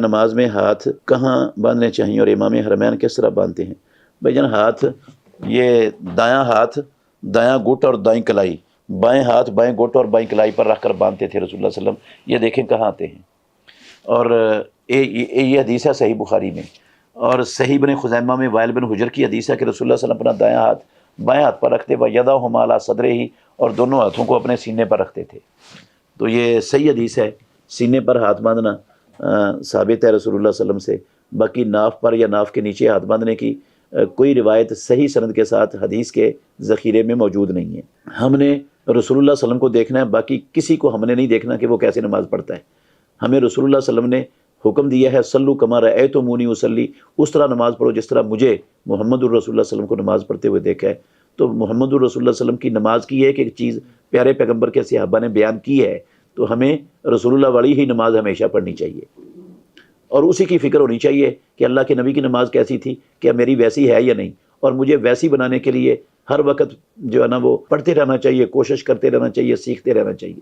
نماز میں ہاتھ کہاں باندھنے چاہیے اور امام حرمین کس طرح باندھتے ہیں؟ بھائی جان ہاتھ، یہ دایاں ہاتھ دایاں گٹ اور دائیں کلائی، بائیں ہاتھ بائیں گٹ اور بائیں کلائی پر رکھ کر باندھتے تھے رسول اللہ صلی اللہ علیہ وسلم. یہ دیکھیں کہاں آتے ہیں. اور یہ حدیث ہے صحیح بخاری میں، اور صحیح بن خزیمہ میں وائل بن حجر کی حدیث ہے کہ رسول اللہ صلی اللہ علیہ وسلم اپنا دایاں ہاتھ بائیں ہاتھ پر رکھتے و یداہما علی صدرہ، اور دونوں ہاتھوں کو اپنے سینے پر رکھتے تھے. تو یہ صحیح حدیث ہے. سینے پر ہاتھ باندھنا ثابت ہے رسول اللہ صلی اللہ علیہ وسلم سے. باقی ناف پر یا ناف کے نیچے ہاتھ باندھنے کی کوئی روایت صحیح سند کے ساتھ حدیث کے ذخیرے میں موجود نہیں ہے. ہم نے رسول اللہ صلی اللہ علیہ وسلم کو دیکھنا ہے، باقی کسی کو ہم نے نہیں دیکھنا کہ وہ کیسے نماز پڑھتا ہے. ہمیں رسول اللہ صلی اللہ علیہ وسلم نے حکم دیا ہے صلو کما رأیتمونی اصلی، اس طرح نماز پڑھو جس طرح مجھے محمد الرسول اللہ صلی اللہ علیہ وسلم کو نماز پڑھتے ہوئے دیکھا ہے. تو محمد الرسول اللہ صلی اللہ علیہ وسلم کی نماز کی ایک ایک چیز پیارے پیغمبر کے صحابہ نے بیان کی ہے، تو ہمیں رسول اللہ والی ہی نماز ہمیشہ پڑھنی چاہیے، اور اسی کی فکر ہونی چاہیے کہ اللہ کے نبی کی نماز کیسی تھی، کیا میری ویسی ہے یا نہیں، اور مجھے ویسی بنانے کے لیے ہر وقت جو ہے نا وہ پڑھتے رہنا چاہیے، کوشش کرتے رہنا چاہیے، سیکھتے رہنا چاہیے.